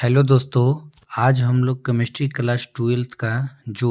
Hello दोस्तों। आज हम लोग केमिस्ट्री क्लास 12th का जो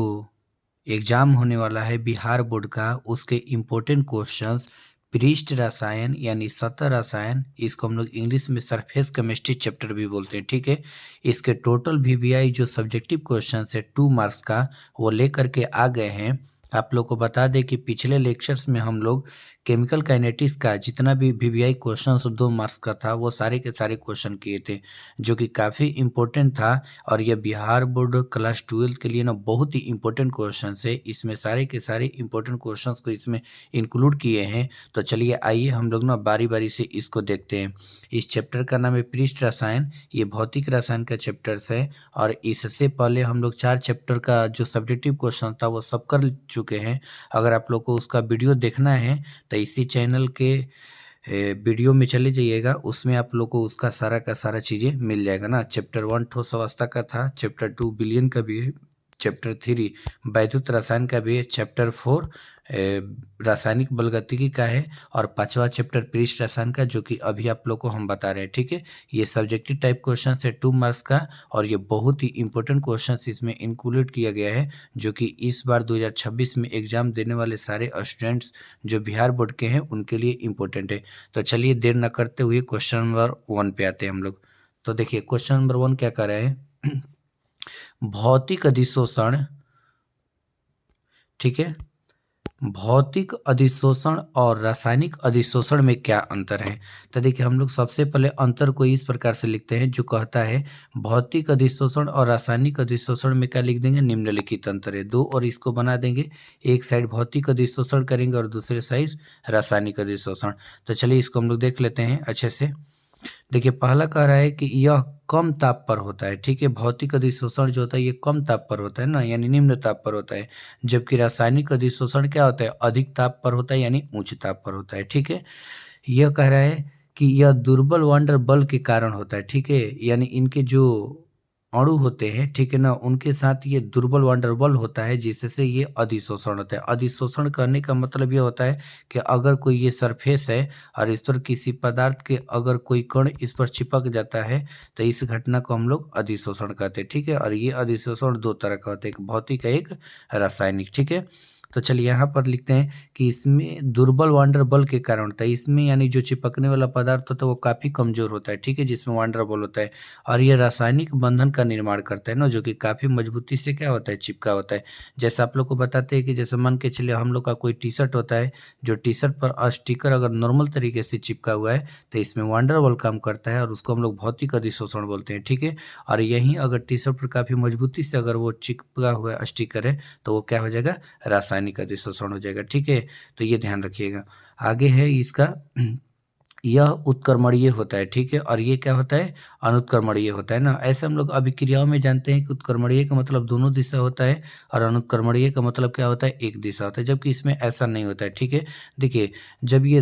एग्ज़ाम होने वाला है बिहार बोर्ड का, उसके इम्पोर्टेंट क्वेश्चंस पृष्ठ रसायन यानी सतह रसायन, इसको हम लोग इंग्लिश में सरफेस केमिस्ट्री चैप्टर भी बोलते हैं, ठीक है। इसके टोटल वीवीआई जो सब्जेक्टिव क्वेश्चंस है 2 मार्क्स का, वो लेकर के आ गए हैं। आप लोग को बता दें कि पिछले लेक्चर्स में हम लोग केमिकल काइनेटिक्स का जितना भी वीवीआई क्वेश्चन 2 मार्क्स का था, वो सारे के सारे क्वेश्चन किए थे, जो कि काफ़ी इम्पोर्टेंट था। और ये बिहार बोर्ड क्लास 12 के लिए ना बहुत ही इम्पोर्टेंट क्वेश्चन है। इसमें सारे के सारे इम्पोर्टेंट क्वेश्चंस को इसमें इंक्लूड किए हैं। तो चलिए आइए हम लोग ना बारी बारी से इसको देखते हैं। इस चैप्टर का नाम है पृष्ठ रसायन। ये भौतिक रसायन का चैप्टर्स है। और इससे पहले हम लोग 4 चैप्टर का जो सब्जेक्टिव क्वेश्चन था वो सब कर चुके हैं। अगर आप लोग को उसका वीडियो देखना है तो इसी चैनल के वीडियो में चले जाइएगा, उसमें आप लोग को उसका सारा का सारा चीज़ें मिल जाएगा ना। चैप्टर 1 ठोस अवस्था का था, चैप्टर 2 विलयन का भी है, चैप्टर 3 वैद्युत रसायन का भी है, चैप्टर 4 रासायनिक बलगतिकी का है, और 5वां चैप्टर पृष्ठ रसायन का, जो कि अभी आप लोग को हम बता रहे हैं, ठीक है। ये सब्जेक्टिव टाइप क्वेश्चन है 2 मार्क्स का, और ये बहुत ही इंपॉर्टेंट क्वेश्चन इसमें इंक्लूड किया गया है, जो कि इस बार 2026 में एग्जाम देने वाले सारे स्टूडेंट्स जो बिहार बोर्ड के हैं उनके लिए इम्पोर्टेंट है। तो चलिए देर न करते हुए क्वेश्चन नंबर 1 पे आते हैं हम लोग। तो देखिए क्वेश्चन नंबर 1 क्या कर रहे हैं। भौतिक अधिशोषण, ठीक है। भौतिक अधिशोषण और रासायनिक अधिशोषण में क्या अंतर है। तो देखिए हम लोग सबसे पहले अंतर को इस प्रकार से लिखते हैं, जो कहता है भौतिक अधिशोषण और रासायनिक अधिशोषण में क्या लिख देंगे, निम्नलिखित अंतर है। दो और इसको बना देंगे, एक साइड भौतिक अधिशोषण करेंगे और दूसरे साइड रासायनिक अधिशोषण। तो चलिए इसको हम लोग देख लेते हैं अच्छे से। देखिए पहला कह रहा है कि यह कम ताप पर होता है, ठीक है। भौतिक अधिशोषण जो होता है ये कम ताप पर होता है ना, यानी निम्न ताप पर होता है। जबकि रासायनिक अधिशोषण क्या होता है, अधिक ताप पर होता है, यानी उच्च ताप पर होता है, ठीक है। यह कह रहा है कि यह दुर्बल वांडर बल के कारण होता है, ठीक है। यानी इनके जो अणु होते हैं, ठीक है ना, उनके साथ ये दुर्बल वांडर बल होता है, जिससे ये अधिशोषण होता है। अधिशोषण करने का मतलब ये होता है कि अगर कोई ये सरफेस है और इस पर किसी पदार्थ के अगर कोई कण इस पर चिपक जाता है, तो इस घटना को हम लोग अधिशोषण कहते हैं, ठीक है। और ये अधिशोषण 2 तरह का होता है, एक भौतिक है, एक रासायनिक, ठीक है। तो चलिए यहाँ पर लिखते हैं कि इसमें दुर्बल वांडर बल के कारण होता है। इसमें यानी जो चिपकने वाला पदार्थ होता है वो काफ़ी कमज़ोर होता है, ठीक है, जिसमें वांडर बल होता है। और ये रासायनिक बंधन का निर्माण करता है ना, जो कि काफ़ी मजबूती से क्या होता है, चिपका होता है। जैसे आप लोग को बताते हैं कि जैसे मान के चलिए हम लोग का कोई टी शर्ट होता है, जो टी शर्ट पर स्टिकर अगर नॉर्मल तरीके से चिपका हुआ है, तो इसमें वांडर बल काम करता है और उसको हम लोग भौतिक अधिशोषण बोलते हैं, ठीक है। और यहीं अगर टी शर्ट पर काफ़ी मजबूती से अगर वो चिपका हुआ स्टिकर है, तो वो क्या हो जाएगा, रासायनिक अधिशोषण हो जाएगा, ठीक है। तो ये ध्यान रखिएगा। आगे है इसका यह उत्क्रमणीय होता है, ठीक है। और ये क्या होता है, अनुत्क्रमणीय होता है ना। ऐसे हम लोग अभिक्रियाओं में जानते हैं कि उत्क्रमणीय का मतलब दोनों दिशा होता है और अनुत्क्रमणीय का मतलब क्या होता है, एक दिशा होता है, जबकि इसमें ऐसा नहीं होता है, ठीक है। देखिए जब ये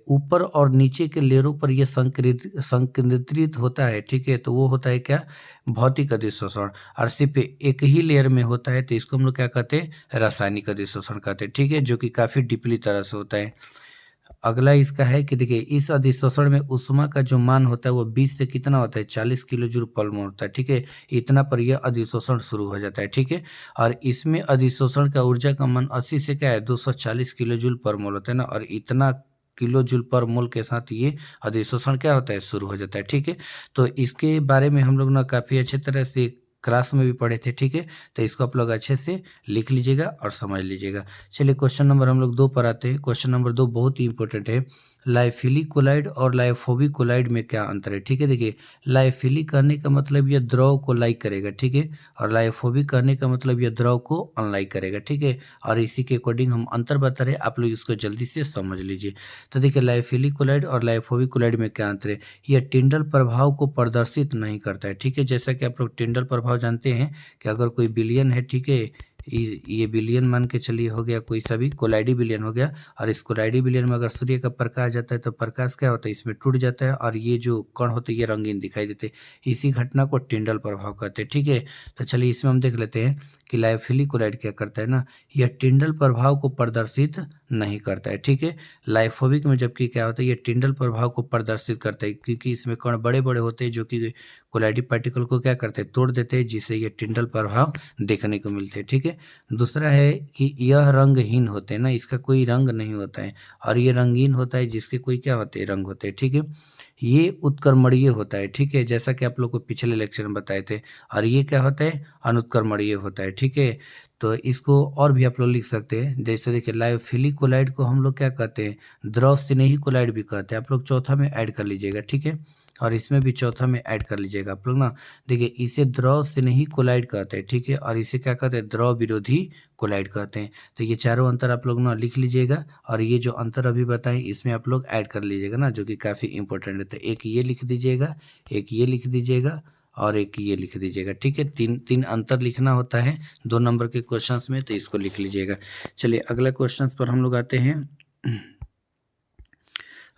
ऊपर और नीचे के लेयरों पर ये संकेंद्रित होता है, ठीक है, तो वो होता है क्या, भौतिक अधिशोषण। और सिर्फ एक ही लेयर में होता है तो इसको हम लोग क्या कहते हैं, रासायनिक अधिशोषण कहते हैं, ठीक है, जो कि काफ़ी डीपली तरह से होता है। अगला इसका है कि देखिए इस अधिशोषण में ऊष्मा का जो मान होता है वो 20 से कितना होता है, 40 किलो जूल पर मोल होता है, ठीक है। इतना पर यह अधिशोषण शुरू हो जाता है, ठीक है। और इसमें अधिशोषण का ऊर्जा का मान 80 से क्या है, 240 किलो जूल पर मोल होता है ना। और इतना किलो जूल पर मोल के साथ ये अधिशोषण क्या होता है, शुरू हो जाता है, ठीक है। तो इसके बारे में हम लोग ना काफ़ी अच्छे तरह से क्लास में भी पढ़े थे, ठीक है। तो इसको आप लोग अच्छे से लिख लीजिएगा और समझ लीजिएगा। चलिए क्वेश्चन नंबर हम लोग 2 पर आते हैं। क्वेश्चन नंबर 2 बहुत ही इंपॉर्टेंट है। लाइफिली कोलाइड और लाइफोबिक कोलाइड में क्या अंतर है, ठीक है। देखिए लाइफिली करने का मतलब यह द्रव को लाइक करेगा, ठीक है। और लाइफोबिक करने का मतलब यह द्रव को अनलाइक करेगा, ठीक है। और इसी के अकॉर्डिंग हम अंतर बता रहे हैं, आप लोग इसको जल्दी से समझ लीजिए। तो देखिए लाइफिली कोलाइड और लाइफोबिक कोलाइड में क्या अंतर है। यह टिंडल प्रभाव को प्रदर्शित नहीं करता है, ठीक है। जैसा कि आप लोग टिंडल प्रभाव जानते हैं कि अगर कोई विलयन है, ठीक है, ये बिलियन मान के चलिए हो गया, कोई सा भी कोलाइडी बिलियन हो गया। और इस कोलाइडी बिलियन में अगर सूर्य का प्रकाश जाता है तो प्रकाश क्या होता है, इसमें टूट जाता है और ये जो कण होते हैं ये रंगीन दिखाई देते हैं। इसी घटना को टिंडल प्रभाव कहते हैं। ठीक है, तो चलिए इसमें हम देख लेते हैं कि लायोफिलिक कोलाइड क्या करता है ना, यह टिंडल प्रभाव को प्रदर्शित नहीं करता है। ठीक है, लाइफोबिक में जबकि क्या होता है, ये टिंडल प्रभाव को प्रदर्शित करता है, क्योंकि इसमें कण बड़े बड़े होते हैं जो कि कोलाइडी पार्टिकल को क्या करते हैं, तोड़ देते हैं, जिससे ये टिंडल प्रभाव देखने को मिलते हैं। ठीक है, दूसरा है कि यह रंगहीन होते हैं ना, इसका कोई रंग नहीं होता है, और ये रंगीन होता है जिसके कोई क्या होते हैं, रंग होते हैं। ठीक है, ये उत्क्रमणीय होता है। ठीक है, जैसा कि आप लोग को पिछले लेक्चर में बताए थे। और ये क्या होता है, अनुत्क्रमणीय होता है। ठीक है, तो इसको और भी आप लोग लिख सकते हैं, जैसे देखिए लायोफिलिक कोलाइड को हम लोग क्या कहते हैं, द्रव स्नेही कोलाइड भी कहते हैं। आप लोग चौथा में ऐड कर लीजिएगा। ठीक है, और इसमें भी चौथा में ऐड कर लीजिएगा आप लोग ना। देखिए इसे द्रव स्नेही कोलाइड कहते हैं। ठीक है, और इसे क्या कहते हैं, द्रव विरोधी कोलाइड कहते हैं। तो ये चारों अंतर आप लोग ना लिख लीजिएगा, और ये जो अंतर अभी बताएं इसमें आप लोग ऐड कर लीजिएगा ना, जो कि काफ़ी इंपॉर्टेंट है। तो एक ये लिख दीजिएगा, एक ये लिख दीजिएगा, और एक ये लिख दीजिएगा। ठीक है, तीन तीन अंतर लिखना होता है 2 नंबर के क्वेश्चंस में, तो इसको लिख लीजिएगा। चलिए अगला क्वेश्चन पर हम लोग आते हैं।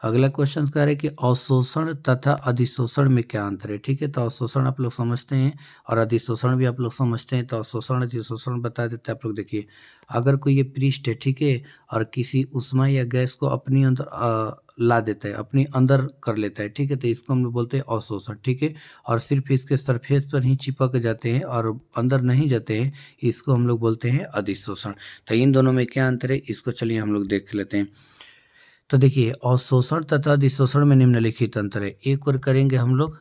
अगला क्वेश्चन कह रहे हैं कि अवशोषण तथा अधिशोषण में क्या अंतर है। ठीक है, तो अवशोषण आप लोग समझते हैं और अधिशोषण भी आप लोग समझते हैं। तो अवशोषण अधिशोषण बता देते हैं आप लोग। देखिए अगर कोई ये पृष्ठ है, ठीक है, और किसी उष्मा या गैस को अपनी अंदर ला देता है, अपनी अंदर कर लेता है, ठीक है, तो इसको हम लोग बोलते हैं अवशोषण। ठीक है, और सिर्फ इसके सरफेस पर ही चिपक जाते हैं और अंदर नहीं जाते हैं, इसको हम लोग बोलते हैं अधिशोषण। तो इन दोनों में क्या अंतर है, इसको चलिए हम लोग देख लेते हैं। तो देखिए अवशोषण तथा अधिशोषण में निम्नलिखित अंतर है। एक ओर करेंगे हम लोग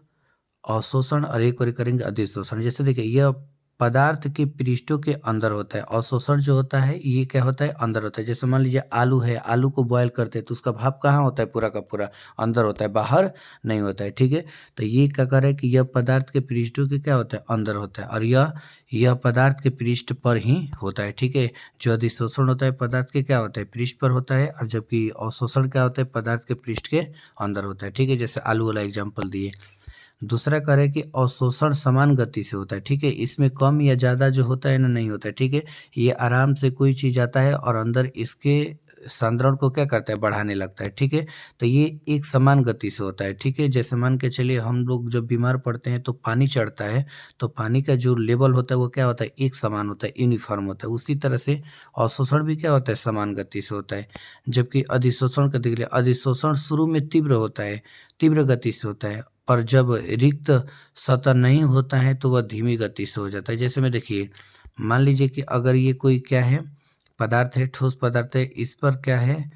अवशोषण और एक ओर करेंगे अधिशोषण। जैसे देखिए यह पदार्थ के पृष्ठों के अंदर होता है, अवशोषण जो होता है ये क्या होता है, अंदर होता है। जैसे मान लीजिए आलू है, आलू को बॉयल करते हैं तो उसका भाप कहाँ होता है, पूरा का पूरा अंदर होता है, बाहर नहीं होता है। ठीक है, तो ये क्या कर रहा है कि यह पदार्थ के पृष्ठों के क्या होता है, अंदर होता है, और यह पदार्थ के पृष्ठ पर ही होता है। ठीक है, जो अधिशोषण होता है पदार्थ के क्या होता है, पृष्ठ पर होता है, और जबकि अवशोषण क्या होता है, पदार्थ के पृष्ठ के अंदर होता है। ठीक है, जैसे आलू वाला एग्जाम्पल दिए। दूसरा कह रहे हैं कि अवशोषण समान गति से होता है। ठीक है, इसमें कम या ज़्यादा जो होता है ना, नहीं होता है। ठीक है, ये आराम से कोई चीज़ आता है और अंदर इसके सांद्रण को क्या करता है, बढ़ाने लगता है। ठीक है, तो ये एक समान गति से होता है। ठीक है, जैसे मान के चलिए हम लोग जब बीमार पड़ते हैं तो पानी चढ़ता है, तो पानी का जो लेवल होता है वो क्या होता है, एक समान होता है, यूनिफॉर्म होता है। उसी तरह से अवशोषण भी क्या होता है, समान गति से होता है। जबकि अधिशोषण का देख लिया, अधिशोषण शुरू में तीव्र होता है, तीव्र गति से होता है, और जब रिक्त सतह नहीं होता है तो वह धीमी गति से हो जाता है। जैसे में देखिए मान लीजिए कि अगर ये कोई क्या है, पदार्थ है, ठोस पदार्थ है, इस पर क्या है,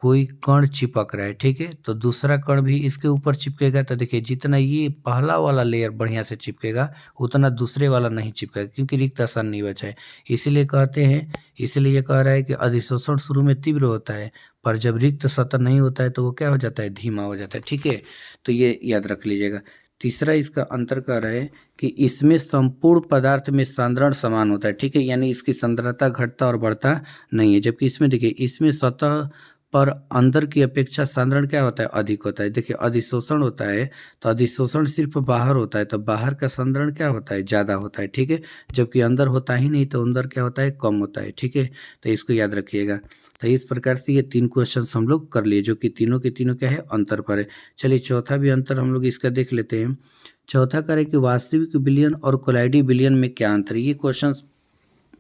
कोई कण चिपक रहा है। ठीक है, तो दूसरा कण भी इसके ऊपर चिपकेगा, तो देखिए जितना ये पहला वाला लेयर बढ़िया से चिपकेगा उतना दूसरे वाला नहीं चिपकेगा, क्योंकि रिक्त स्थान नहीं बचा है। इसीलिए कहते हैं, इसलिए ये कह रहा है कि अधिशोषण शुरू में तीव्र होता है, पर जब रिक्त सतह नहीं होता है तो वो क्या हो जाता है, धीमा हो जाता है। ठीक है, तो ये याद रख लीजिएगा। तीसरा इसका अंतर कह रहा है कि इसमें संपूर्ण पदार्थ में सांद्रण समान होता है। ठीक है, यानी इसकी सांद्रता घटता और बढ़ता नहीं है, जबकि इसमें देखिए इसमें सतह पर अंदर की अपेक्षा सांद्रण क्या होता है, अधिक होता है। देखिए अधिशोषण होता है तो अधिशोषण सिर्फ बाहर होता है, तो बाहर का सांद्रण क्या होता है, ज़्यादा होता है। ठीक है, जबकि अंदर होता ही नहीं, तो अंदर क्या होता है, कम होता है। ठीक है, तो इसको याद रखिएगा। तो इस प्रकार से ये 3 क्वेश्चन हम लोग कर लिए, जो कि तीनों के तीनों क्या है, अंतर पर है। चलिए चौथा भी अंतर हम लोग इसका देख लेते हैं। चौथा करें कि वास्तविक विलयन और कोलाइडी विलयन में क्या अंतर है। ये क्वेश्चन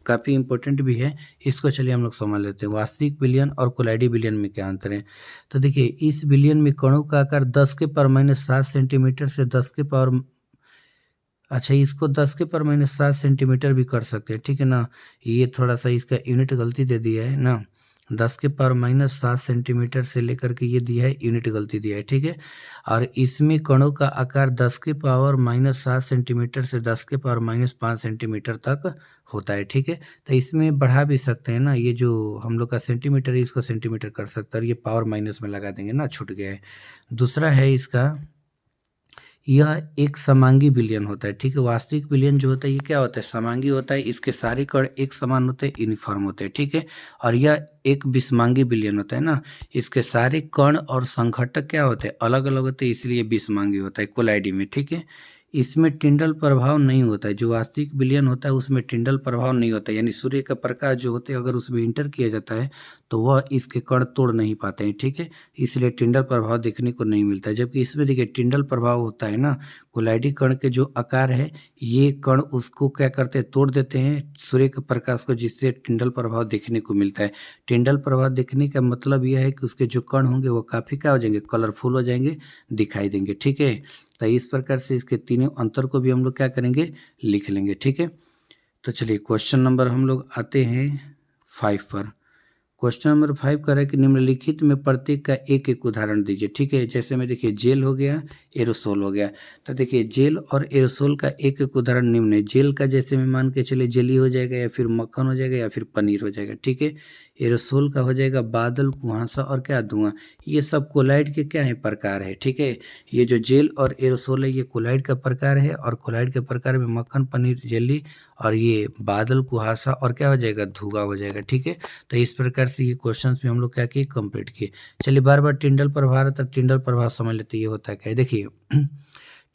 काफ़ी इंपॉर्टेंट भी है, इसको चलिए हम लोग समझ लेते हैं। वास्तविक विलयन और कोलाइडी विलयन में क्या अंतर है। तो देखिए इस विलयन में कणों का आकार 10⁻⁷ सेंटीमीटर से 10 के पावर, अच्छा इसको 10 के पावर -7 सेंटीमीटर भी कर सकते हैं। ठीक है ना, ये थोड़ा सा इसका यूनिट गलती दे दिया है ना, 10 के पावर -7 सेंटीमीटर से लेकर के ये दिया है, यूनिट गलती दिया है। ठीक है, और इसमें कणों का आकार 10 के पावर -7 सेंटीमीटर से 10 के पावर -5 सेंटीमीटर तक होता है। ठीक है, तो इसमें बढ़ा भी सकते हैं ना, ये जो हम लोग का सेंटीमीटर है इसको सेंटीमीटर कर सकते हैं, और ये पावर माइनस में लगा देंगे ना, छूट गया है। दूसरा है इसका, यह एक समांगी विलयन होता है। ठीक है, वास्तविक विलयन जो होता है ये क्या होता है, समांगी होता है, इसके सारे कण एक समान होते हैं, यूनिफॉर्म होते हैं। ठीक है, और यह एक विषमांगी विलयन होता है ना, इसके सारे कण और संघटक क्या होते हैं, अलग अलग होते हैं, इसलिए विषमांगी होता है कोलाइडी में। ठीक है, इसमें टिंडल प्रभाव नहीं होता है। जो वास्तविक विलयन होता है उसमें टिंडल प्रभाव नहीं होता है, यानी सूर्य का प्रकाश जो होते हैं अगर उसमें इंटर किया जाता है तो वह इसके कण तोड़ नहीं पाते हैं, ठीक है। इसलिए टिंडल प्रभाव देखने को नहीं मिलता है। जबकि इसमें देखिए टिंडल प्रभाव होता है ना, कोलाइडी कण के जो आकार है ये कण उसको क्या करते हैं, तोड़ देते हैं सूर्य के प्रकाश को, जिससे टिंडल प्रभाव देखने को मिलता है। टिंडल प्रभाव देखने का मतलब यह है कि उसके जो कण होंगे वो काफ़ी क्या हो जाएंगे, कलरफुल हो जाएंगे, दिखाई देंगे, ठीक है। तो इस प्रकार से इसके तीनों अंतर को भी हम लोग क्या करेंगे, लिख लेंगे, ठीक है। तो चलिए क्वेश्चन नंबर हम लोग आते हैं 5 पर। क्वेश्चन नंबर 5 कह रहा है कि निम्नलिखित में प्रत्येक का एक एक उदाहरण दीजिए, ठीक है। जैसे में देखिए जेल हो गया, एरोसोल हो गया। तो देखिए जेल और एरोसोल का एक एक उदाहरण निम्न है। जेल का जैसे में मान के चलिए जेली हो जाएगा, या फिर मक्खन हो जाएगा, या फिर पनीर हो जाएगा, ठीक है। एरोसोल का हो जाएगा बादल, कुहासा और क्या, धुआं। ये सब कोलाइड के क्या है, प्रकार है, ठीक है। ये जो जेल और एरोसोल है ये कोलाइड का प्रकार है, और कोलाइड के प्रकार में मक्खन, पनीर, जेली और ये बादल, कुहासा और क्या हो जाएगा, धुआं हो जाएगा, ठीक है। तो इस प्रकार से ये क्वेश्चंस भी हम लोग क्या किए, कंप्लीट किए। चलिए बार बार टिंडल प्रभाव, तब टिंडल प्रभाव समझ लेते ये होता है क्या है। देखिए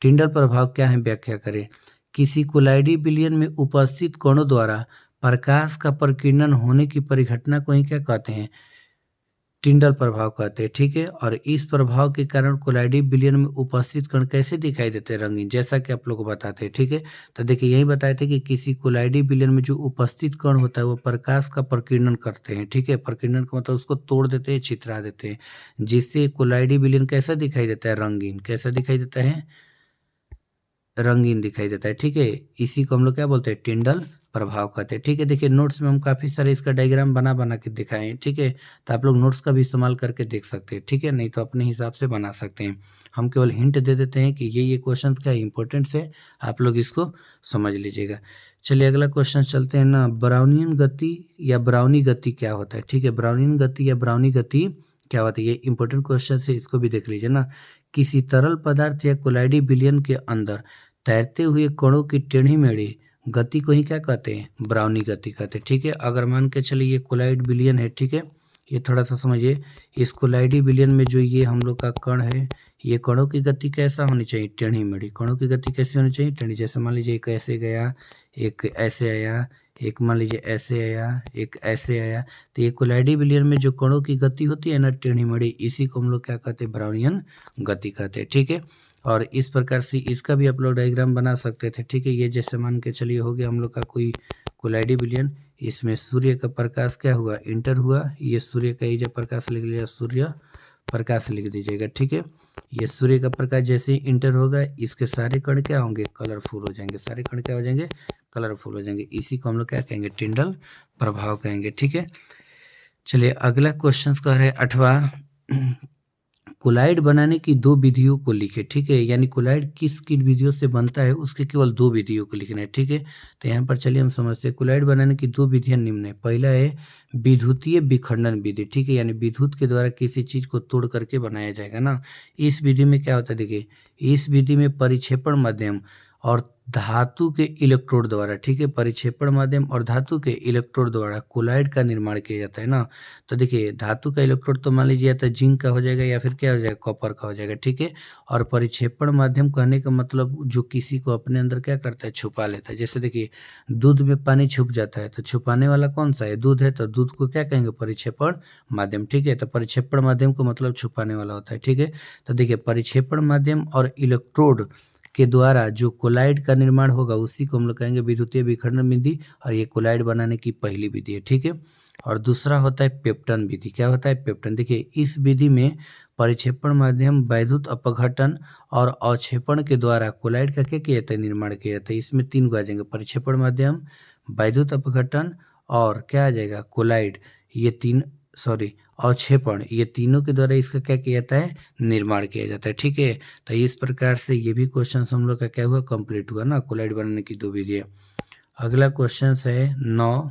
टिंडल प्रभाव क्या है, व्याख्या करें। किसी कोलाइडी विलयन में उपस्थित कणों द्वारा प्रकाश का प्रकीर्णन होने की परिघटना को ही क्या कहते हैं, टिंडल प्रभाव कहते हैं, ठीक है। और इस प्रभाव के कारण कोलाइडी विलयन में उपस्थित कण कैसे दिखाई देते हैं, रंगीन, जैसा कि आप लोग को बताते हैं, ठीक है। तो देखिए यही बताए थे कि किसी कोलाइडी विलयन में जो उपस्थित कण होता है वो प्रकाश का प्रकीर्णन करते हैं, ठीक है। प्रकीर्णन का मतलब उसको तोड़ देते हैं, छितरा देते हैं, जिससे कोलाइडी विलयन कैसा दिखाई देता है, रंगीन। कैसा दिखाई देता है, रंगीन दिखाई देता है, ठीक है। इसी को हम लोग क्या बोलते हैं, टिंडल प्रभाव कहते हैं, ठीक है। देखिए नोट्स में हम काफ़ी सारे इसका डायग्राम बना बना के दिखाए हैं, ठीक है। तो आप लोग नोट्स का भी इस्तेमाल करके देख सकते हैं, ठीक है, नहीं तो अपने हिसाब से बना सकते हैं। हम केवल हिंट दे देते हैं कि ये क्वेश्चन क्या इंपॉर्टेंट है, आप लोग इसको समझ लीजिएगा। चलिए अगला क्वेश्चन चलते हैं ना। ब्राउनियन गति या ब्राउनी गति क्या होता है, ठीक है। ब्राउनियन गति या ब्राउनी गति क्या होता है, ये इंपॉर्टेंट क्वेश्चन है, इसको भी देख लीजिए ना। किसी तरल पदार्थ या कोलाइडी विलयन के अंदर तैरते हुए कणों की टेढ़ी मेढ़ी गति को ही क्या कहते हैं, ब्राउनी गति कहते हैं, ठीक है। अगर मान के चलिए ये कोलाइड विलयन है, ठीक है, ये थोड़ा सा समझिए। इस कोलाइडी विलयन में जो ये हम लोग का कण है, ये कणों की गति कैसा होनी चाहिए, टेढ़ी मेढ़ी। कणों की गति कैसी होनी चाहिए, टेढ़ी। जैसे मान लीजिए एक ऐसे गया, एक ऐसे आया, एक मान लीजिए ऐसे आया, एक ऐसे आया। तो ये कोलाइडी विलयन में जो कणों की गति होती है ना, टेढ़ी मेढ़ी, इसी को हम लोग क्या कहते हैं, ब्राउनियन गति कहते हैं, ठीक है। और इस प्रकार से इसका भी आप लोग डायग्राम बना सकते थे, ठीक है। ये जैसे मान के चलिए हो गया हम लोग का कोई कोलाइडी विलयन, इसमें सूर्य का प्रकाश क्या हुआ, इंटर हुआ। ये सूर्य का ये जो प्रकाश लिख लिया, सूर्य प्रकाश लिख दीजिएगा, ठीक है। ये सूर्य का प्रकाश जैसे ही इंटर होगा, इसके सारे कण क्या होंगे, कलरफुल हो जाएंगे, सारे कण क्या हो जाएंगे, कलरफुल हो जाएंगे। इसी को हम लोग क्या कहेंगे, टिंडल प्रभाव कहेंगे, ठीक है। चलिए अगला क्वेश्चन कह रहे हैं 8वां। कोलाइड बनाने की 2 विधियों को लिखे, ठीक है। यानी कोलाइड किस किन विधियों से बनता है उसके केवल 2 विधियों को लिखना है, ठीक है। तो यहाँ पर चलिए हम समझते हैं। कोलाइड बनाने की 2 विधियां निम्न है। पहला है विद्युतीय विखंडन विधि, ठीक है, यानी विद्युत के द्वारा किसी चीज को तोड़ करके बनाया जाएगा ना। इस विधि में क्या होता है, देखिए इस विधि में परिक्षेपण माध्यम और धातु के इलेक्ट्रोड द्वारा, ठीक है, परिक्षेपण माध्यम और धातु के इलेक्ट्रोड द्वारा कोलाइड का निर्माण किया जाता है ना। तो देखिए धातु का इलेक्ट्रोड तो मान लीजिए या तो जिंक का हो जाएगा या फिर क्या हो जाएगा, कॉपर का हो जाएगा, ठीक है। और परिक्षेपण माध्यम कहने का मतलब जो किसी को अपने अंदर क्या करता है, छुपा लेता है। जैसे देखिए दूध में पानी छुप जाता है, तो छुपाने वाला कौन सा है, दूध है, तो दूध को क्या कहेंगे, परिक्षेपण माध्यम, ठीक है। तो परिक्षेपण माध्यम को मतलब छुपाने वाला होता है, ठीक है। तो देखिए परिक्षेपण माध्यम और इलेक्ट्रोड के द्वारा जो कोलाइड का निर्माण होगा उसी को हम लोग कहेंगे विद्युतीय विखंडन विधि, और ये कोलाइड बनाने की पहली विधि है, ठीक है। और दूसरा होता है पेप्टन विधि। क्या होता है, पेप्टन। देखिए इस विधि में परिक्षेपण माध्यम, वैद्युत अपघटन और अवक्षेपण के द्वारा कोलाइड का क्या किया जाता है, निर्माण किया जाता है। इसमें 3 को आ जाएंगे, परिक्षेपण माध्यम, वैद्युत अपघटन और क्या आ जाएगा, कोलाइड। ये 3 सॉरी अवक्षेपण, ये तीनों के द्वारा इसका क्या किया जाता है, निर्माण किया जाता है, ठीक है। तो इस प्रकार से ये भी क्वेश्चन हम लोग का क्या हुआ, कंप्लीट हुआ ना, कोलाइड बनाने की 2 विधियां। अगला क्वेश्चन है 9।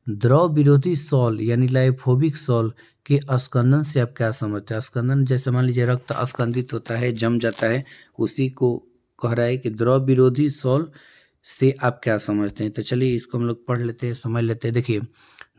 द्रव विरोधी सॉल यानी लाइपोफिलिक सॉल के अस्कंदन से आप क्या समझते हैं। अस्कंदन जैसे मान लीजिए रक्त अस्कंदित होता है, जम जाता है, उसी को कह रहा है कि द्रव विरोधी सॉल से आप क्या समझते हैं। तो चलिए इसको हम लोग पढ़ लेते हैं, समझ लेते हैं। देखिए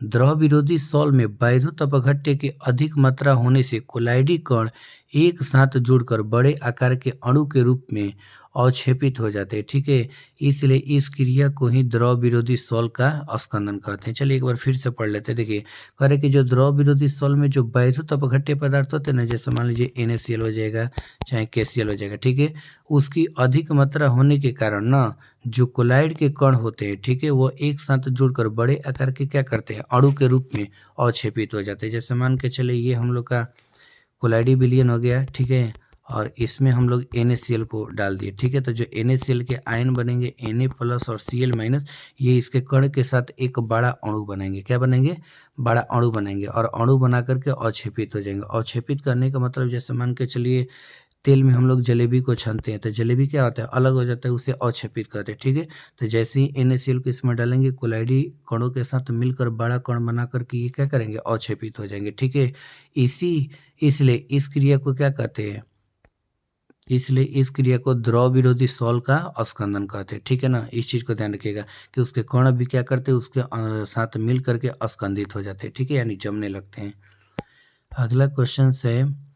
द्रव विरोधी सॉल में वैद्युत अपघट्य की अधिक मात्रा होने से कोलाइडी कण एक साथ जुड़कर बड़े आकार के अणु के रूप में अवक्षेपित हो जाते हैं, ठीक है। इसलिए इस क्रिया को ही द्रव विरोधी सोल का स्कंदन कहते हैं। चलिए एक बार फिर से पढ़ लेते हैं। देखिए कह रहे कि जो द्रव विरोधी सोल में जो वैद्युत अपघट्य पदार्थ होते हैं ना, जैसे मान लीजिए NaCl हो जाएगा चाहे KCl हो जाएगा, ठीक है, उसकी अधिक मात्रा होने के कारण ना जो कोलाइड के कण होते हैं, ठीक है, वो एक साथ जुड़कर बड़े आकार के क्या करते हैं, अणु के रूप में अवक्षेपित हो जाते हैं। जैसे मान के चले ये हम लोग का कोलाइडी विलयन हो गया, ठीक है, और इसमें हम लोग NaCl को डाल दिए, ठीक है। तो जो NaCl के आयन बनेंगे Na प्लस और Cl-, ये इसके कण के साथ एक बड़ा अणु बनेंगे। क्या बनेंगे? बड़ा अणु बनेंगे और अणु बना करके अवक्षेपित हो जाएंगे। अवक्षेपित करने का मतलब जैसे मान के चलिए तेल में हम लोग जलेबी को छानते हैं तो जलेबी क्या होता है, अलग हो जाता है, उसे अवक्षेपित करते हैं, ठीक है। तो जैसे ही NaCl को इसमें डालेंगे कोलाइडी कणों के साथ मिलकर बड़ा कण बना करके ये क्या करेंगे, अवक्षेपित हो जाएंगे, ठीक है। इसी इसलिए इस क्रिया को क्या कहते हैं, इसलिए इस क्रिया को द्रव विरोधी सोल का स्कंदन कहते हैं, ठीक है ना। इस चीज को ध्यान रखिएगा कि उसके कण भी क्या करते हैं, उसके साथ मिल करके स्कंदित हो जाते हैं, ठीक है, यानी जमने लगते हैं। अगला क्वेश्चन है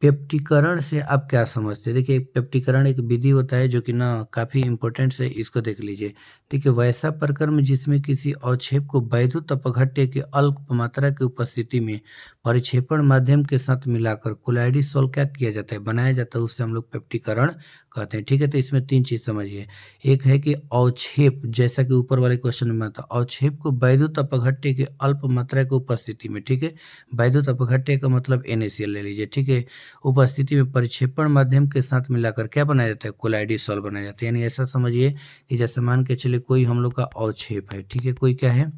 पेप्टीकरण से आप क्या समझते हैं। देखिए पेप्टीकरण एक विधि होता है जो कि ना काफ़ी इंपॉर्टेंट है, इसको देख लीजिए। देखिए वैसा प्रक्रम जिसमें किसी अवक्षेप को वैद्युत अपघट्य की अल्प मात्रा की उपस्थिति में परिक्षेपण माध्यम के साथ मिलाकर कोलाइडी सोल क्या किया जाता है, बनाया जाता है, उससे हम लोग पेप्टीकरण कहते हैं, ठीक है। तो इसमें तीन चीज़ समझिए। एक है कि अवक्षेप, जैसा कि ऊपर वाले क्वेश्चन में था, अवक्षेप को वैद्युत अपघट्य की अल्प मात्रा की उपस्थिति में, ठीक है, वैद्युत अपघट्य का मतलब NaCl ले लीजिए, ठीक है, उपस्थिति में परिक्षेपण माध्यम के साथ मिलाकर क्या बनाया जाता है, कोलाइडी सोल बनाया जाता है। यानी ऐसा समझिए कि जैसे मान के चलिए कोई हम लोग का अवक्षेप है, ठीक है, कोई क्या है,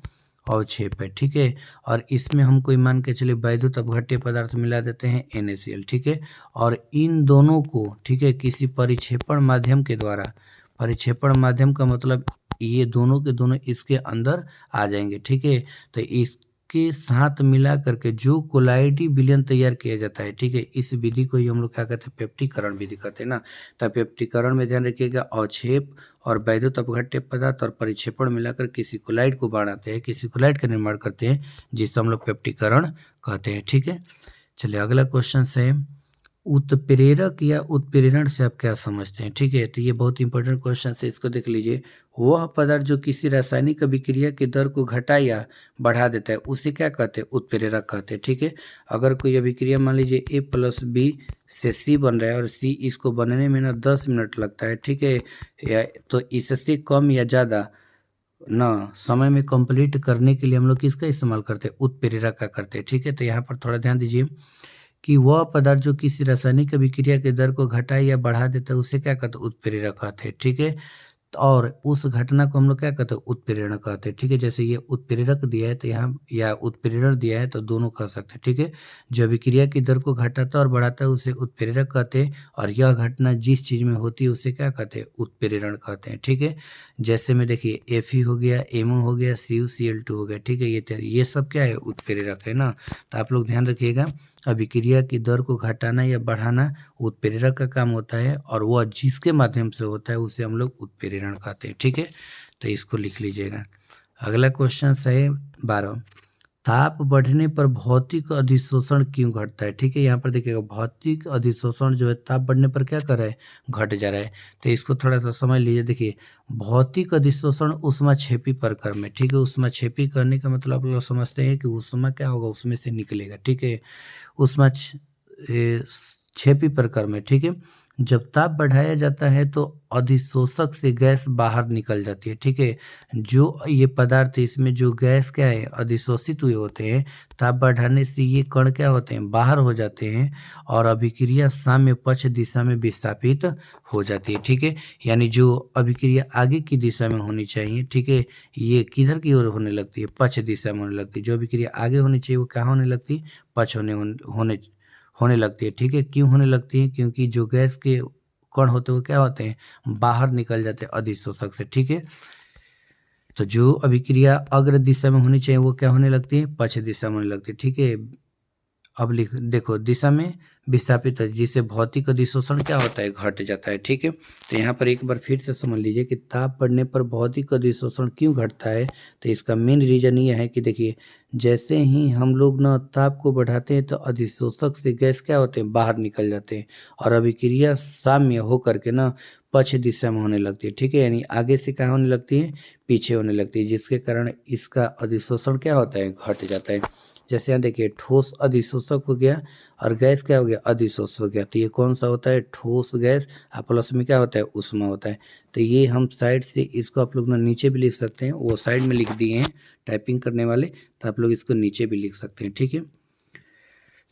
अवक्षेप है, ठीक है, और इसमें हम कोई मान के चलिए वैद्युत अपघट्य पदार्थ मिला देते हैं NaCl, ठीक है, और इन दोनों को, ठीक है, किसी परिक्षेपण माध्यम के द्वारा, परिक्षेपण माध्यम का मतलब ये दोनों के दोनों इसके अंदर आ जाएंगे, ठीक है। तो इस के साथ मिला करके जो कोलाइडी विलयन तैयार किया जाता है, ठीक है, इस विधि को ही हम लोग क्या कहते हैं, पेप्टीकरण विधि कहते हैं ना। तो पेप्टीकरण में ध्यान रखिएगा अवक्षेप और वैद्युत अपघट्य पदार्थ और परिक्षेपण मिलाकर किसी कोलाइड को बनाते हैं, किसी कोलाइड का निर्माण करते हैं, जिसे हम लोग पेप्टीकरण कहते हैं, ठीक है। चलिए अगला क्वेश्चन है उत्प्रेरक या उत्प्रेरण से आप क्या समझते हैं, ठीक है। तो ये बहुत इंपॉर्टेंट क्वेश्चन है, इसको देख लीजिए। वह पदार्थ जो किसी रासायनिक अभिक्रिया की दर को घटा या बढ़ा देता है उसे क्या कहते हैं, उत्प्रेरक कहते हैं, ठीक है। अगर कोई अभिक्रिया मान लीजिए A+B से C बन रहा है और C इसको बनने में ना 10 मिनट लगता है, ठीक है, या तो इससे कम या ज़्यादा ना समय में कंप्लीट करने के लिए हम लोग किसका इस्तेमाल करते हैं, उत्प्रेरक का करते हैं, ठीक है। तो यहाँ पर थोड़ा ध्यान दीजिए कि वह पदार्थ जो किसी रासायनिक अभिक्रिया के दर को घटाए या बढ़ा देता है उसे क्या कहते हैं, उत्प्रेरक कहते हैं, ठीक है। और उस घटना को हम लोग क्या कहते हैं, उत्प्रेरण कहते हैं, ठीक है। जैसे ये उत्प्रेरक दिया है तो यहाँ या उत्प्रेरण दिया है तो दोनों कह सकते हैं, ठीक है। जो अभिक्रिया की दर को घटाता है और बढ़ाता है उसे उत्प्रेरक कहते हैं, और यह घटना जिस चीज में होती है उसे क्या कहते हैं, उत्प्रेरण कहते हैं, ठीक है। जैसे में देखिए Fe हो गया, MO हो गया, CuCl2 हो गया, ठीक है, ये सब क्या है, उत्प्रेरक है ना। तो आप लोग ध्यान रखिएगा अभिक्रिया की दर को घटाना या बढ़ाना उत्प्रेरक का काम होता है, और वह जिसके माध्यम से होता है उसे हम लोग उत्प्रेरण कहते हैं, ठीक है। तो इसको लिख लीजिएगा। अगला क्वेश्चन है 12, ताप बढ़ने पर भौतिक अधिशोषण क्यों घटता है, ठीक है। यहाँ पर देखिएगा भौतिक अधिशोषण जो है ताप बढ़ने पर क्या कर रहा है, घट जा रहा है। तो इसको थोड़ा सा समझ लीजिए। देखिए भौतिक अधिशोषण ऊष्माक्षेपी प्रक्रम में, ठीक है, ऊष्माक्षेपी करने का मतलब आप लोग समझते हैं कि ऊष्मा क्या होगा, उसमें से निकलेगा, ठीक है, ऊष्मा क्षेपी प्रकार में, ठीक है। जब ताप बढ़ाया जाता है तो अधिशोषक से गैस बाहर निकल जाती है, ठीक है। जो ये पदार्थ है इसमें जो गैस क्या है, अधिशोषित हुए होते हैं, ताप बढ़ाने से ये कण क्या होते हैं, बाहर हो जाते हैं और अभिक्रिया साम्य पक्ष दिशा में विस्थापित हो जाती है, ठीक है। यानी जो अभिक्रिया आगे की दिशा में होनी चाहिए, ठीक है, ये किधर की ओर होने लगती है, पक्ष दिशा में होने लगती है। जो अभिक्रिया आगे होनी चाहिए वो क्या होने लगती है, पक्ष होने लगती है, ठीक है। क्यों होने लगती है, क्योंकि जो गैस के कण होते हैं वो क्या होते हैं, बाहर निकल जाते हैं अधिशोषक से, ठीक है। तो जो अभिक्रिया अग्र दिशा में होनी चाहिए वो क्या होने लगती है, पश्च दिशा में होने लगती है, ठीक है। अब लिख देखो दिशा में विस्थापित है, जिससे भौतिक अधिशोषण क्या होता है, घट जाता है, ठीक है। तो यहाँ पर एक बार फिर से समझ लीजिए कि ताप बढ़ने पर भौतिक अधिशोषण क्यों घटता है। तो इसका मेन रीजन ये है कि देखिए जैसे ही हम लोग ना ताप को बढ़ाते हैं तो अधिशोषक से गैस क्या होते हैं, बाहर निकल जाते हैं और अभिक्रिया साम्य होकर के ना पक्ष दिशा में होने लगती है, ठीक है, यानी आगे से कहाँ होने लगती है, पीछे होने लगती है, जिसके कारण इसका अधिशोषण क्या होता है, घट जाता है। जैसे यहाँ देखिए ठोस अधिशोषक हो गया और गैस क्या हो गया, अधिशोषक हो गया। तो ये कौन सा होता है, ठोस गैस, और प्लस में क्या होता है, ऊष्मा होता है। तो ये हम साइड से इसको आप लोग ना नीचे भी लिख सकते हैं, वो साइड में लिख दिए हैं टाइपिंग करने वाले, तो आप लोग इसको नीचे भी लिख सकते हैं, ठीक है।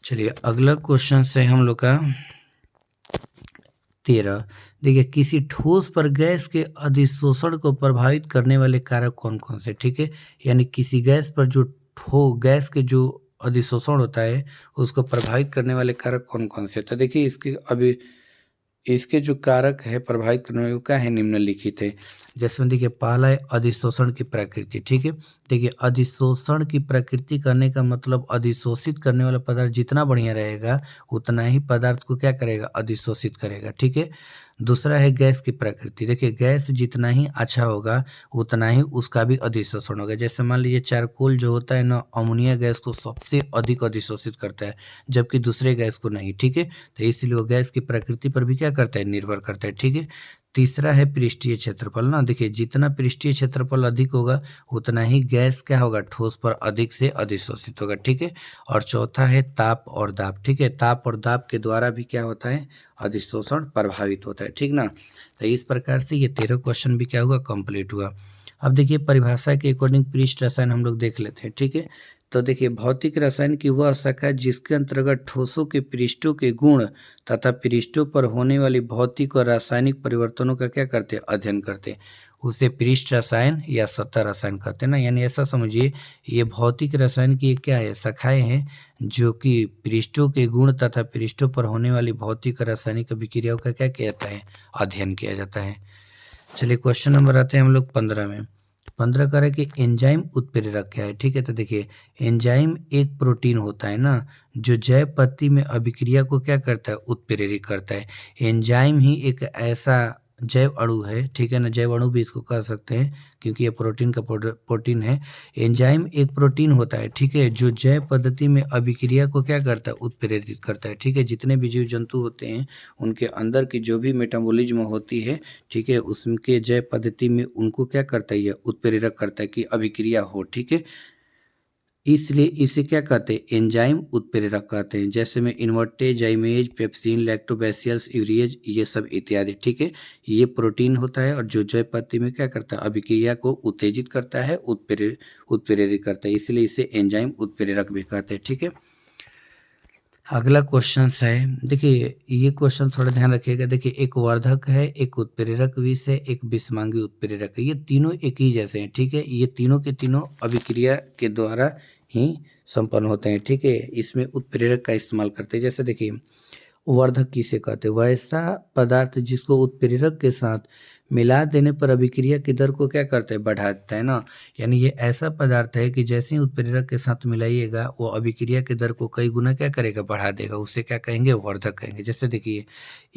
चलिए अगला क्वेश्चन से हम लोग का 13, देखिए किसी ठोस पर गैस के अधिशोषण को प्रभावित करने वाले कारक कौन कौन से, ठीक है, यानी किसी गैस पर जो गैस के जो अधिशोषण होता है उसको प्रभावित करने वाले कारक कौन कौन से। तो देखिए इसके जो कारक है प्रभावित करने वाले, वो क्या है, निम्नलिखित है। जैसे देखिए पहला है अधिशोषण की प्रकृति, ठीक है। देखिए अधिशोषण की प्रकृति करने का मतलब अधिशोषित करने वाला पदार्थ जितना बढ़िया रहेगा उतना ही पदार्थ को क्या करेगा, अधिशोषित करेगा, ठीक है। दूसरा है गैस की प्रकृति, देखिए गैस जितना ही अच्छा होगा उतना ही उसका भी अधिशोषण होगा। जैसे मान लीजिए चारकोल जो होता है ना, अमोनिया गैस को सबसे अधिक अधिशोषित करता है जबकि दूसरे गैस को नहीं, ठीक है। तो इसलिए वो गैस की प्रकृति पर भी क्या करता है, निर्भर करता है, ठीक है। तीसरा है पृष्ठीय क्षेत्रफल ना, देखिए जितना पृष्ठीय क्षेत्रफल अधिक होगा उतना ही गैस क्या होगा, ठोस पर अधिक से अधिशोषित होगा, ठीक है। और चौथा है ताप और दाब, ठीक है, ताप और दाब के द्वारा भी क्या होता है, अधिशोषण प्रभावित होता है, ठीक ना। तो इस प्रकार से ये 13 क्वेश्चन भी क्या हुआ, कंप्लीट हुआ। अब देखिए परिभाषा के अकॉर्डिंग पृष्ठ रसायन हम लोग देख लेते हैं, ठीक है। तो देखिए भौतिक रसायन की वह शाखा है जिसके अंतर्गत ठोसों के पृष्ठों के गुण तथा पृष्ठों पर होने वाली भौतिक और रासायनिक परिवर्तनों का क्या करते हैं, अध्ययन करते हैं। उसे पृष्ठ रसायन या सतह रसायन कहते हैं ना, यानी ऐसा समझिए ये भौतिक रसायन की क्या है, शाखाएं हैं जो कि पृष्ठों के गुण तथा पृष्ठों पर होने वाली भौतिक और रासायनिक अभिक्रियाओं का क्या किया जाता है, अध्ययन किया जाता है। चलिए क्वेश्चन नंबर आते हैं हम लोग 15 में। 15 कह रहा है कि एंजाइम उत्प्रेरक क्या है, ठीक है। तो देखिए एंजाइम एक प्रोटीन होता है ना जो जैव पत्ती में अभिक्रिया को क्या करता है, उत्प्रेरित करता है। एंजाइम ही एक ऐसा जैव अणु है, ठीक है ना, जैव अणु भी इसको कह सकते हैं क्योंकि ये प्रोटीन का प्रोटीन है। एंजाइम एक प्रोटीन होता है, ठीक है, जो जैव पद्धति में अभिक्रिया को क्या करता है, उत्प्रेरित करता है, ठीक है। जितने भी जीव जंतु होते हैं उनके अंदर की जो भी मेटाबॉलिज्म होती है, ठीक है, उसके जैव पद्धति में उनको क्या करता है, यह उत्प्रेरक करता है कि अभिक्रिया हो, ठीक है। इसलिए इसे क्या कहते हैं, एंजाइम उत्प्रेरक कहते हैं। जैसे में इन्वर्टेज, जाइमेज, पेप्सिन, लैक्टोबैसिलस, यूरिएज, ये सब इत्यादि, ठीक है। ये प्रोटीन होता है और जो जैव पत्ती में क्या करता है, अभिक्रिया को उत्तेजित करता है, उत्प्रेरित करता है, इसलिए इसे एंजाइम उत्प्रेरक भी कहते हैं, ठीक है। अगला क्वेश्चन है, देखिए ये क्वेश्चन थोड़ा ध्यान रखिएगा। देखिए एक वर्धक है, एक उत्प्रेरक विष है, एक विषमांगी उत्प्रेरक है, ये तीनों एक ही जैसे हैं, ठीक है। ये तीनों के तीनों अभिक्रिया के द्वारा ही संपन्न होते हैं, ठीक है। इसमें उत्प्रेरक का इस्तेमाल करते हैं। जैसे देखिए वर्धक किसे कहते हैं, वैसा पदार्थ जिसको उत्प्रेरक के साथ मिला देने पर अभिक्रिया की दर को क्या करता है, बढ़ा देता है ना। यानी ये ऐसा पदार्थ है कि जैसे ही उत्प्रेरक के साथ मिलाइएगा वो अभिक्रिया के दर को कई गुना क्या करेगा, बढ़ा देगा, उसे क्या कहेंगे, वर्धक कहेंगे। जैसे देखिए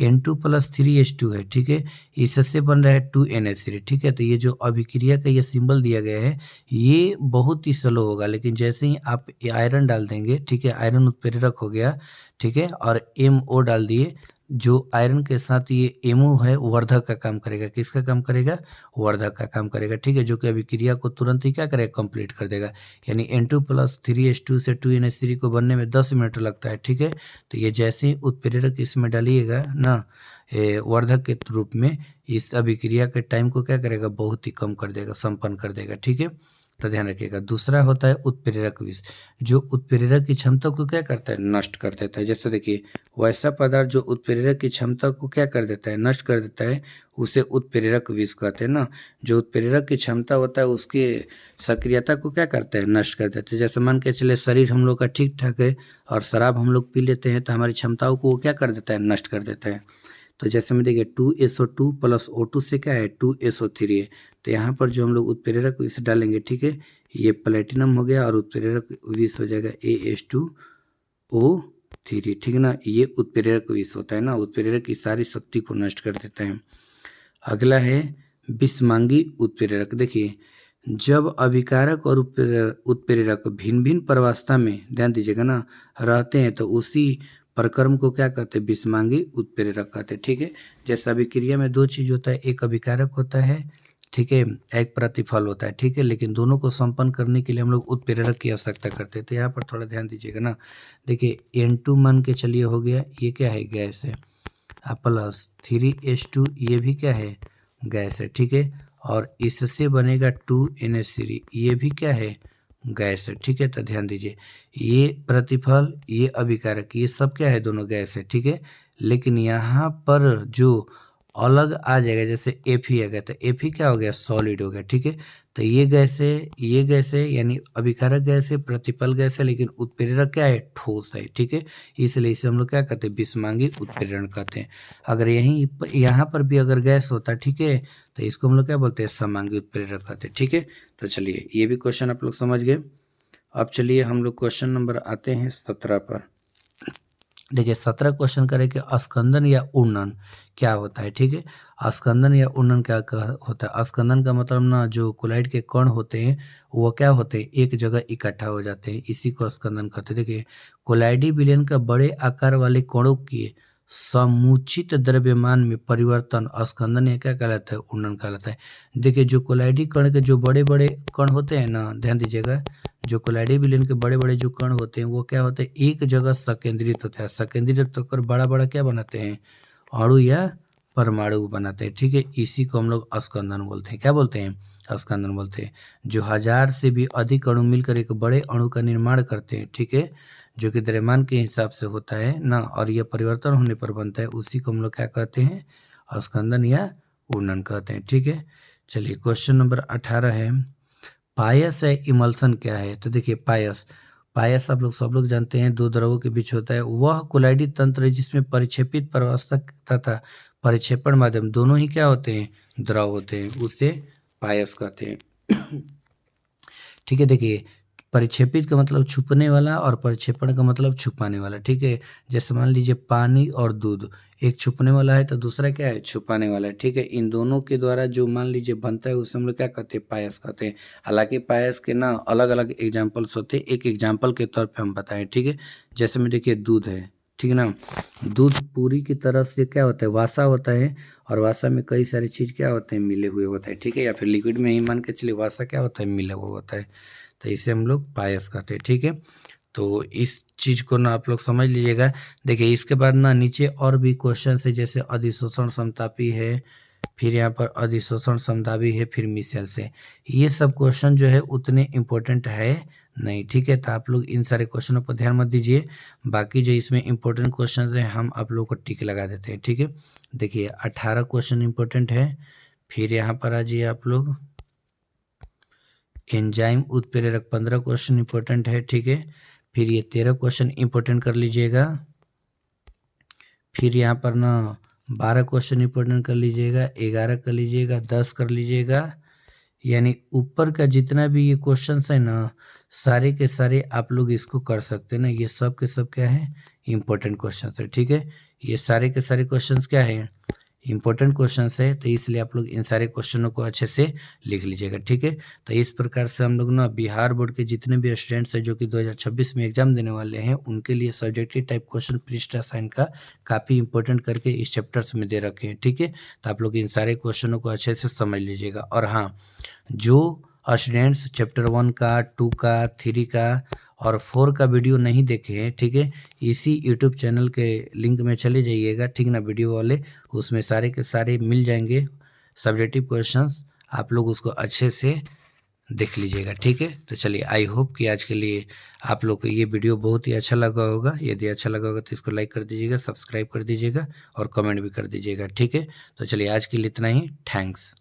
N2+3H2 है, ठीक है, इससे बन रहा है 2NH3, ठीक है। तो ये जो अभिक्रिया का ये सिंबल दिया गया है ये बहुत ही स्लो होगा, लेकिन जैसे ही आप आयरन डाल देंगे, ठीक है, आयरन उत्प्रेरक हो गया, ठीक है, और MO डाल दिए, जो आयरन के साथ ये एमओ है वर्धक का काम करेगा, किसका काम करेगा, वर्धक का काम करेगा, ठीक है, जो कि अभिक्रिया को तुरंत ही क्या करेगा, कंप्लीट कर देगा। यानी N2+3H2 से 2NH3 को बनने में 10 मिनट लगता है, ठीक है। तो ये जैसे ही उत्प्रेरक इसमें डालिएगा ना वर्धक के रूप में, इस अभिक्रिया के टाइम को क्या करेगा, बहुत ही कम कर देगा, संपन्न कर देगा, ठीक है। तो ध्यान रखिएगा। दूसरा होता है उत्प्रेरक विष, जो उत्प्रेरक की क्षमता को क्या करता है, नष्ट कर देता है। जैसे देखिए वैसा पदार्थ जो उत्प्रेरक की क्षमता को क्या कर देता है, नष्ट कर देता है, उसे उत्प्रेरक विष कहते हैं ना। जो उत्प्रेरक की क्षमता होता है उसकी सक्रियता को क्या करता है, नष्ट कर देता है। जैसे मान के चले शरीर हम लोग का ठीक ठाक है और शराब हम लोग पी लेते हैं तो हमारी क्षमताओं को वो क्या कर देता है, नष्ट कर देता है। तो जैसे में देखिए 2SO2+O2 से क्या है, 2SO3 है। तो यहाँ पर जो हम लोग उत्प्रेरक विष डालेंगे, ठीक है, ये प्लेटिनम हो गया और उत्प्रेरक विष हो जाएगा AH2O3, ठीक है ना। ये उत्प्रेरक विष होता है ना, उत्प्रेरक की सारी शक्ति को नष्ट कर देता है। अगला है विषमांगी उत्प्रेरक। देखिए जब अभिकारक और उत्प्रेरक भिन्न भिन्न प्रवास्था में, ध्यान दीजिएगा ना, रहते हैं तो उसी प्रक्रम को क्या कहते हैं, विषमांगी उत्प्रेरक कहते हैं। ठीक है, जैसे अभिक्रिया में दो चीज होता है, एक अभिकारक होता है, ठीक है, एक प्रतिफल होता है। ठीक है, लेकिन दोनों को संपन्न करने के लिए हम लोग उत्प्रेरक की आवश्यकता करते हैं। तो यहाँ पर थोड़ा ध्यान दीजिएगा ना। देखिए N2 मान के चलिए हो गया, ये क्या है, गैस है। प्लस 3H2 ये भी क्या है, गैस है। ठीक है, और इससे बनेगा 2NH3 ये भी क्या है, गैस है। ठीक है, तो ध्यान दीजिए, ये प्रतिफल ये अभिकारक ये सब क्या है, दोनों गैस है। ठीक है, लेकिन यहाँ पर जो अलग आ जाएगा, जैसे Fe आ गया तो Fe क्या हो गया, सॉलिड हो गया। ठीक है, तो ये गैस है यानी अभिकारक गैस है, प्रतिपल गैस है, लेकिन उत्प्रेरक क्या है, ठोस है। ठीक है, इसलिए इसे हम लोग क्या कहते हैं, विषमांगी उत्प्रेरण कहते हैं। अगर यहाँ पर भी अगर गैस होता, ठीक है, तो इसको हम लोग क्या बोलते हैं, समांगी उत्प्रेरक कहते हैं। ठीक है, तो चलिए ये भी क्वेश्चन आप लोग समझ गए। अब चलिए हम लोग क्वेश्चन नंबर आते हैं 17 पर। देखिए 17 क्वेश्चन करें कि स्कंदन या उन्नन क्या होता है। ठीक है, स्कंदन या उन्नन क्या होता है। स्कंदन का मतलब ना, जो कोलाइड के कण होते हैं वो क्या होते हैं, एक जगह इकट्ठा हो जाते हैं, इसी को स्कंदन कहते हैं। देखिए कोलाइडी विलयन का बड़े आकार वाले कणों की समुचित द्रव्यमान में परिवर्तन स्कंदन या क्या कहलाता है, उन्नन कहलाता है। देखिए जो कोलाइडी कण के जो बड़े बड़े कण होते हैं ना, ध्यान दीजिएगा, जो कोलाइडी विलयन के बड़े बड़े जो कण होते हैं वो क्या होते हैं, एक जगह संकेंद्रित होते हैं। संकेंद्रित होकर बड़ा बड़ा क्या बनाते हैं, अणु या परमाणु बनाते हैं। ठीक है, इसी को हम लोग स्कंदन बोलते हैं। क्या बोलते हैं, स्कंदन बोलते हैं। जो 1000 से भी अधिक अणु मिलकर एक बड़े अणु का निर्माण करते हैं। ठीक है, जो कि द्रव्यमान के हिसाब से होता है ना, और यह परिवर्तन होने पर बनता है, उसी को हम लोग क्या कहते हैं, स्कंदन या उन्नन कहते हैं। ठीक है, चलिए क्वेश्चन नंबर 18 है, पायस है इमल्सन क्या है। तो देखिए पायस आप लोग सब लोग जानते हैं, दो द्रवों के बीच होता है। वह कोलाइडी तंत्र है जिसमें परिक्षेपित प्रवासक तथा परिक्षेपण माध्यम दोनों ही क्या होते हैं, द्रव होते हैं, उसे पायस कहते हैं। ठीक है, देखिए परिक्षेपित का मतलब छुपने वाला और परिक्षेपण का मतलब छुपाने वाला। ठीक है, जैसे मान लीजिए पानी और दूध, एक छुपने वाला है तो दूसरा क्या है, छुपाने वाला है। ठीक है, इन दोनों के द्वारा जो मान लीजिए बनता है उसे हम लोग क्या कहते हैं, पायस कहते हैं। हालांकि पायस के ना अलग अलग एग्जाम्पल्स होते हैं, एक एग्जाम्पल के तौर पर हम बताएं। ठीक है, जैसे में देखिए दूध है, ठीक है ना, दूध पूरी की तरह से क्या होता है, वासा होता है, और वासा में कई सारी चीज़ क्या होते हैं, मिले हुए होता है। ठीक है, या फिर लिक्विड में ही मान के चलिए वासा क्या होता है, मिला हुआ होता है, तो इसे हम लोग पायस कहते हैं। ठीक है, तो इस चीज़ को ना आप लोग समझ लीजिएगा। देखिए इसके बाद ना नीचे और भी क्वेश्चन है, जैसे अधिशोषण समतापी है, फिर यहाँ पर अधिशोषण समदाबी है, फिर मिसेल्स है। ये सब क्वेश्चन जो है उतने इम्पोर्टेंट है नहीं। ठीक है, तो आप लोग इन सारे क्वेश्चनों पर ध्यान मत दीजिए, बाकी जो इसमें इम्पोर्टेंट क्वेश्चन हैं हम आप लोग को टिक लगा देते हैं। ठीक है, देखिए 18 क्वेश्चन इम्पोर्टेंट है, फिर यहाँ पर आ जाइए आप लोग, एंजाइम उत्प्रेरक 15 क्वेश्चन इंपॉर्टेंट है। ठीक है, फिर ये 13 क्वेश्चन इंपॉर्टेंट कर लीजिएगा, फिर यहाँ पर ना 12 क्वेश्चन इंपॉर्टेंट कर लीजिएगा, 11 कर लीजिएगा, 10 कर लीजिएगा, यानी ऊपर का जितना भी ये क्वेश्चन है ना, सारे के सारे आप लोग इसको कर सकते हैं ना, ये सब के सब क्या है, इंपॉर्टेंट क्वेश्चन है। ठीक है, ये सारे के सारे क्वेश्चन क्या है, इंपॉर्टेंट क्वेश्चंस है, तो इसलिए आप लोग इन सारे क्वेश्चनों को अच्छे से लिख लीजिएगा। ठीक है, तो इस प्रकार से हम लोग ना बिहार बोर्ड के जितने भी स्टूडेंट्स हैं जो कि 2026 में एग्जाम देने वाले हैं, उनके लिए सब्जेक्टिव टाइप क्वेश्चन पृष्ठ साइन का काफ़ी इंपॉर्टेंट करके इस चैप्टर्स में दे रखे हैं। ठीक है, तो आप लोग इन सारे क्वेश्चनों को अच्छे से समझ लीजिएगा। और हाँ, जो स्टूडेंट्स चैप्टर 1 का, 2 का, 3 का और 4 का वीडियो नहीं देखे हैं, ठीक है, इसी यूट्यूब चैनल के लिंक में चले जाइएगा, ठीक ना, वीडियो वाले, उसमें सारे के सारे मिल जाएंगे सब्जेक्टिव क्वेश्चंस, आप लोग उसको अच्छे से देख लीजिएगा। ठीक है, तो चलिए आई होप कि आज के लिए आप लोग को ये वीडियो बहुत ही अच्छा लगा होगा। यदि अच्छा लगा होगा तो इसको लाइक कर दीजिएगा, सब्सक्राइब कर दीजिएगा और कमेंट भी कर दीजिएगा। ठीक है, तो चलिए आज के लिए इतना ही, थैंक्स।